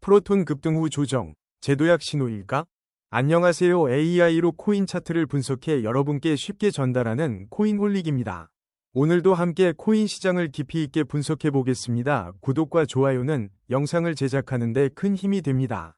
프로톤 급등 후 조정, 제도약 신호일까? 안녕하세요. AI로 코인 차트를 분석해 여러분께 쉽게 전달하는 코인홀릭입니다. 오늘도 함께 코인 시장을 깊이 있게 분석해 보겠습니다. 구독과 좋아요는 영상을 제작하는 데 큰 힘이 됩니다.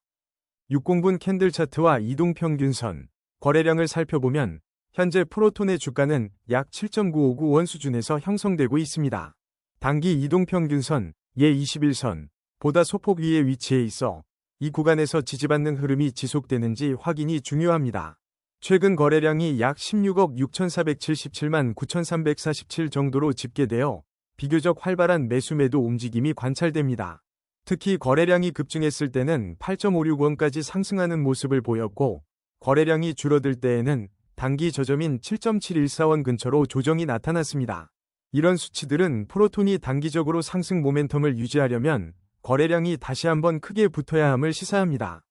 60분 캔들 차트와 이동평균선, 거래량을 살펴보면 현재 프로톤의 주가는 약 7.959원 수준에서 형성되고 있습니다. 단기 이동평균선, 예21선, 보다 소폭 위에 위치해 있어 이 구간에서 지지받는 흐름이 지속되는지 확인이 중요합니다. 최근 거래량이 약 16억 6,477만 9,347 정도로 집계되어 비교적 활발한 매수-매도 움직임이 관찰됩니다. 특히 거래량이 급증했을 때는 8.56원까지 상승하는 모습을 보였고, 거래량이 줄어들 때에는 단기 저점인 7.714원 근처로 조정이 나타났습니다. 이런 수치들은 프로톤이 단기적으로 상승 모멘텀을 유지하려면 거래량이 다시 한번 크게 붙어야 함을 시사합니다.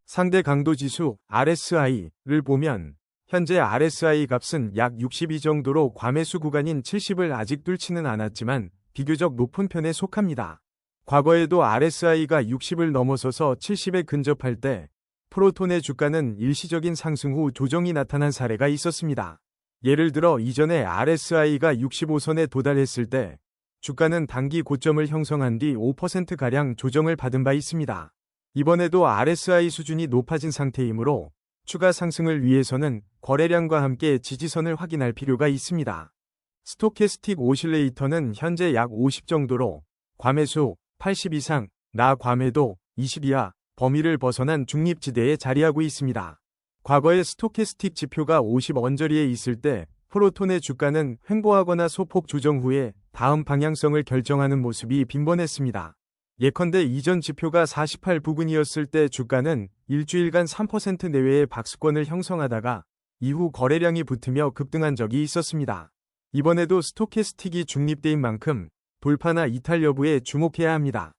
상대 강도 지수 RSI를 보면 현재 RSI 값은 약 62 정도로 과매수 구간인 70을 아직 뚫지는 않았지만 비교적 높은 편에 속합니다. 과거에도 RSI가 60을 넘어서서 70에 근접할 때 프로톤의 주가는 일시적인 상승 후 조정이 나타난 사례가 있었습니다. 예를 들어 이전에 RSI가 65선에 도달했을 때 주가는 단기 고점을 형성한 뒤 5%가량 조정을 받은 바 있습니다. 이번에도 RSI 수준이 높아진 상태이므로 추가 상승을 위해서는 거래량과 함께 지지선을 확인할 필요가 있습니다. 스토캐스틱 오실레이터는 현재 약 50 정도로 과매수 80 이상, 나과매도 20 이하 범위를 벗어난 중립지대에 자리하고 있습니다. 과거의 스토캐스틱 지표가 50 언저리에 있을 때 프로톤의 주가는 횡보하거나 소폭 조정 후에 다음 방향성을 결정하는 모습이 빈번했습니다. 예컨대 이전 지표가 48 부근이었을 때 주가는 일주일간 3% 내외의 박스권을 형성하다가 이후 거래량이 붙으며 급등한 적이 있었습니다. 이번에도 스토캐스틱이 중립대인 만큼 돌파나 이탈 여부에 주목해야 합니다.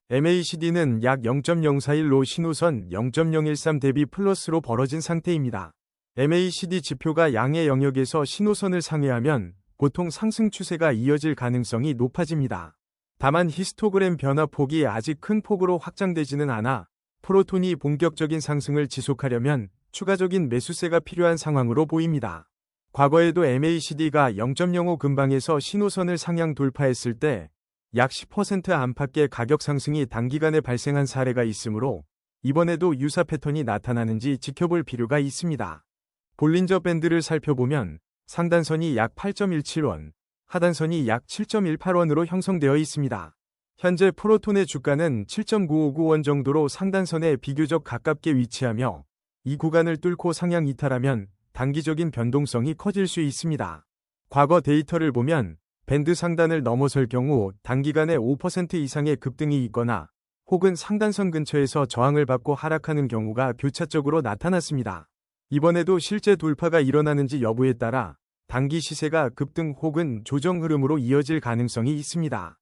MACD는 약 0.041로 신호선 0.013 대비 플러스로 벌어진 상태입니다. MACD 지표가 양의 영역에서 신호선을 상회하면 보통 상승 추세가 이어질 가능성이 높아집니다. 다만 히스토그램 변화폭이 아직 큰 폭으로 확장되지는 않아 프로톤이 본격적인 상승을 지속하려면 추가적인 매수세가 필요한 상황으로 보입니다. 과거에도 MACD가 0.05 근방에서 신호선을 상향 돌파했을 때 약 10% 안팎의 가격 상승이 단기간에 발생한 사례가 있으므로 이번에도 유사 패턴이 나타나는지 지켜볼 필요가 있습니다. 볼린저 밴드를 살펴보면 상단선이 약 8.17원, 하단선이 약 7.18원으로 형성되어 있습니다. 현재 프로톤의 주가는 7.959원 정도로 상단선에 비교적 가깝게 위치하며 이 구간을 뚫고 상향 이탈하면 단기적인 변동성이 커질 수 있습니다. 과거 데이터를 보면 밴드 상단을 넘어설 경우 단기간에 5% 이상의 급등이 있거나 혹은 상단선 근처에서 저항을 받고 하락하는 경우가 교차적으로 나타났습니다. 이번에도 실제 돌파가 일어나는지 여부에 따라 단기 시세가 급등 혹은 조정 흐름으로 이어질 가능성이 있습니다.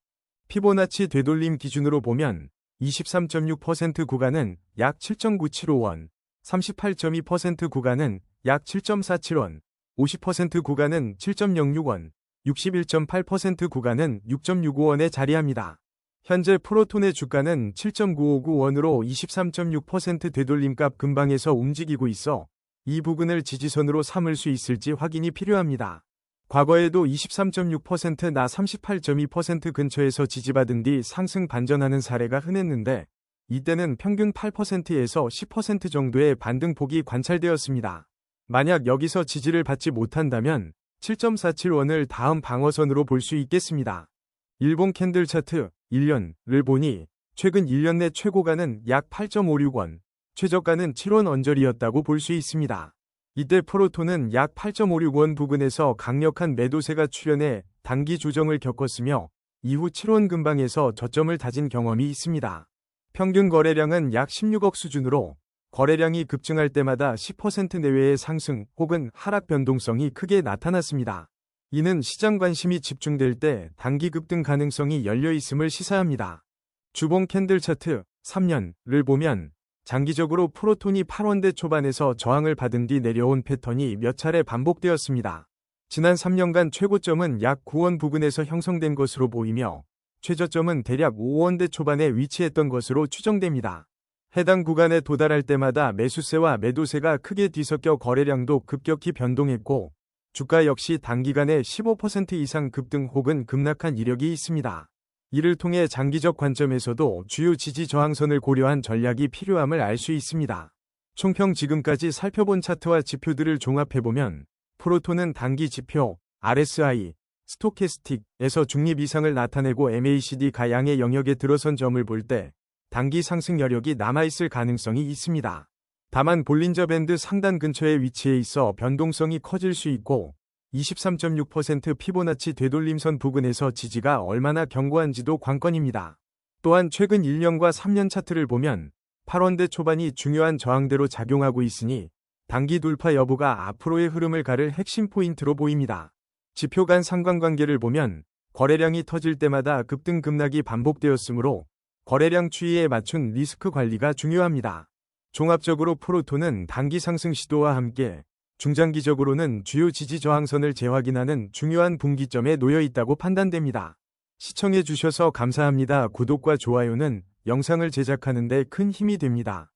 피보나치 되돌림 기준으로 보면 23.6% 구간은 약 7.975원, 38.2% 구간은 약 7.47원, 50% 구간은 7.06원, 61.8% 구간은 6.65원에 자리합니다. 현재 프로톤의 주가는 7.959원으로 23.6% 되돌림값 근방에서 움직이고 있어 이 부근을 지지선으로 삼을 수 있을지 확인이 필요합니다. 과거에도 23.6% 나 38.2% 근처에서 지지받은 뒤 상승 반전하는 사례가 흔했는데 이때는 평균 8%에서 10% 정도의 반등폭이 관찰되었습니다. 만약 여기서 지지를 받지 못한다면 7.47원을 다음 방어선으로 볼 수 있겠습니다. 일본 캔들 차트 1년을 보니 최근 1년 내 최고가는 약 8.56원, 최저가는 7원 언저리였다고 볼 수 있습니다. 이때 프로톤은 약 8.56원 부근에서 강력한 매도세가 출현해 단기 조정을 겪었으며 이후 7원 근방에서 저점을 다진 경험이 있습니다. 평균 거래량은 약 16억 수준으로 거래량이 급증할 때마다 10% 내외의 상승 혹은 하락 변동성이 크게 나타났습니다. 이는 시장 관심이 집중될 때 단기 급등 가능성이 열려 있음을 시사합니다. 주봉 캔들 차트 3년을 보면 장기적으로 프로톤이 8원대 초반에서 저항을 받은 뒤 내려온 패턴이 몇 차례 반복되었습니다. 지난 3년간 최고점은 약 9원 부근에서 형성된 것으로 보이며 최저점은 대략 5원대 초반에 위치했던 것으로 추정됩니다. 해당 구간에 도달할 때마다 매수세와 매도세가 크게 뒤섞여 거래량도 급격히 변동했고 주가 역시 단기간에 15% 이상 급등 혹은 급락한 이력이 있습니다. 이를 통해 장기적 관점에서도 주요 지지 저항선을 고려한 전략이 필요함을 알 수 있습니다. 총평 지금까지 살펴본 차트와 지표들을 종합해보면 프로토는 단기 지표, RSI, 스토캐스틱에서 중립 이상을 나타내고 MACD 가양의 영역에 들어선 점을 볼 때 단기 상승 여력이 남아있을 가능성이 있습니다. 다만 볼린저 밴드 상단 근처에 위치해 있어 변동성이 커질 수 있고 23.6% 피보나치 되돌림선 부근에서 지지가 얼마나 견고한지도 관건입니다. 또한 최근 1년과 3년 차트를 보면 8원대 초반이 중요한 저항대로 작용하고 있으니 단기 돌파 여부가 앞으로의 흐름을 가를 핵심 포인트로 보입니다. 지표 간 상관관계를 보면 거래량이 터질 때마다 급등 급락이 반복되었으므로 거래량 추이에 맞춘 리스크 관리가 중요합니다. 종합적으로 프로토는 단기 상승 시도와 함께 중장기적으로는 주요 지지 저항선을 재확인하는 중요한 분기점에 놓여 있다고 판단됩니다. 시청해 주셔서 감사합니다. 구독과 좋아요는 영상을 제작하는 데 큰 힘이 됩니다.